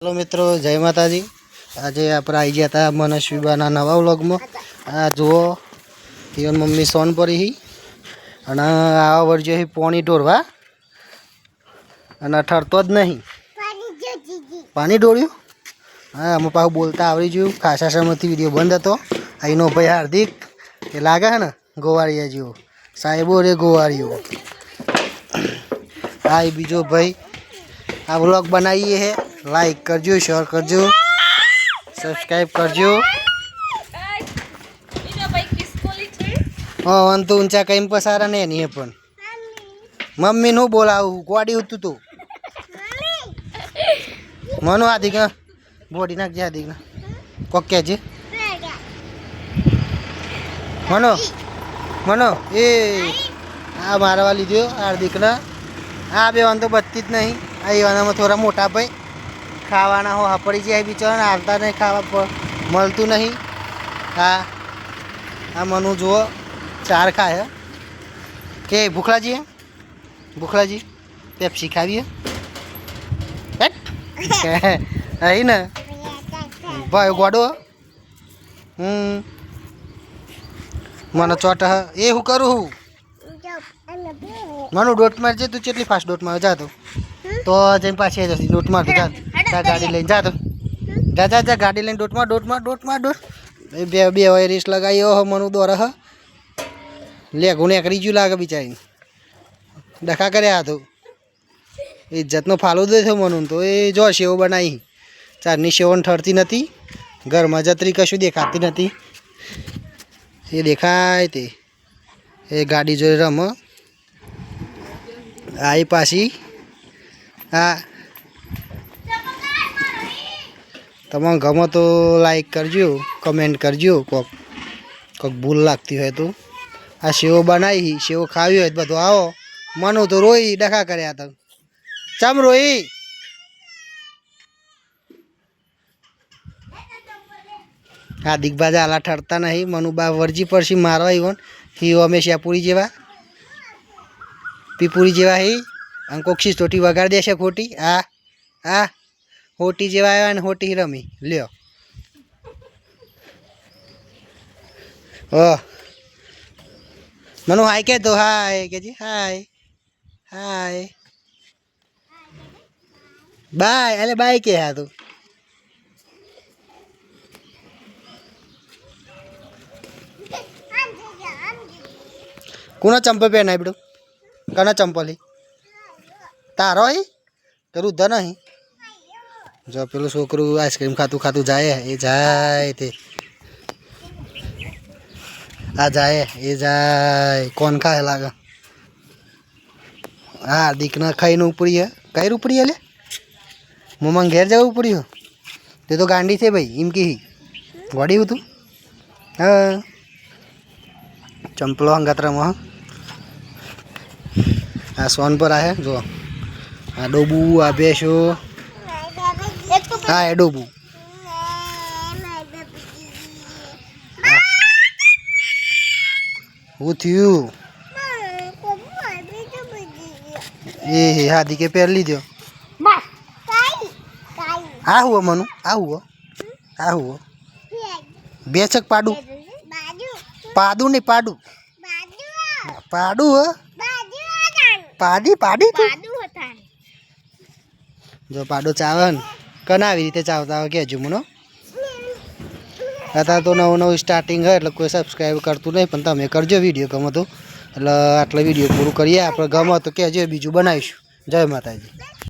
Hello मित्रों, जय माताजी। आज आप आई गया था मनस्वीबाना नवा व्लॉग में। आ जुओ ईवन मम्मी सोन परी ही અને આ વરજો ही पानी ढोरवा અને ઠરતો જ નહીં। પાણી ઢોળ્યું। હા, અમે પાછું બોલતા આવડી ગયું। ખાસા સમયથી વિડીયો બંધ હતો। અહીંનો ભાઈ હાર્દિક એ લાગે છે ને ગોવાળિયા જેવો, સાહેબો રે ગોવાળિયો। હા, એ બીજો ભાઈ आ व्लॉग बनाइए है। लाइक करजो, शेयर करजो, सब्सक्राइब करजो। हाँ, तो ऊंचा कहीं पसारा नहीं है पण मम्मी नु बोलाऊ गोड़ी होतु तू मनो आदि का बॉडी नाक जे आदि का कोक्या जे मनो मनो ए आ मारा वाली जो हार्दिक ना आ बे तो बत्ती ज नहीं। आईवाना में थोड़ा मोटा भाई खावाना हो हपड़ी जाए बिचारा आता नहीं, खावा पर मलतू नहीं। हाँ आ मनु जो चार खाए के भूखला जी है, भूखला जी पेप्सी खावी है ना भाई गोडो। मन चोट ए हूँ करूँ मनु डोट मार जे तू चेटली फास्ट डोट मार जा तो जैन पाछे डोट मार जा ता गाड़ी लेन जा तो जा जा जा गाड़ी लेन डोट मार डोट मार डोट मार डोट बे बे रेस लगाई हो मनु दौरा ह ले गुने करी जू लागे बिचारी डखा करे आ तो इज्जत नो फालो दे थो मनु तो ए जो सेव बनाई चारनी सेवन ठरती नती घर में जतरी कशु देखाती नती। ये देखाय ते ए गाड़ी जो रम आई पासी। हाँ, तमाम गमो तो लाइक करजो, कमेंट करजो। कोक भूल लगती है तो आ सेव बनाई ही सेव खावी हो बधु आओ। मनु तो रोई डखा कर्या तो चम रोई आ दिग्बाजा आला ठरता नहीं। मनु बा वर्जी परसी मारवा इवन ही हमेशा पूरी जेवा पीपूरी जेवा ही कोक्षी टोटी वगाड़ देशे खोटी। आ आ होटी जेवा आया ने होटी रमी लियो। ओ मनु हाय के तो हाय के जी हाय हाय बाय अरे बाय के है तू कोना चंपल पहना है बेटू कना चंपल ही तारो ही करू द नहीं जो पेलू छोकरू आइसक्रीम खातू खातू जाए ये जाए थे आ जाए ये जाए कौन खाए लागा। हाँ दिखना खाई न ऊपरी है कई ऊपरी है ले मोमंग घेर जाओ ऊपरी हो ते तो गांडी थे भाई इनकी ही गाड़ी हो तू। हाँ चंपलो हंगातरा वहाँ आ सोन पर आए जो आ डोबू आ बेशो हाँ डोबू वो थी ये हादी के पैर ली दो आ हुआ मनु आ हुआ बेचक पाडू पादू नहीं पाडू पाडू पाडी पाडी तू जो पाडो चावन कना रीते चावता हो कहजो मनो। आता तो नव नव स्टार्टिंग है એટલે કોઈ સબસ્ક્રાઇબ કરતું નહીં પણ તમે કરજો વિડિયો ગમે તો એટલે આટલા વિડિયો પૂરું કરીએ આપણે ગમે તો કહેજો બીજું બનાવીશું। જય માતાજી।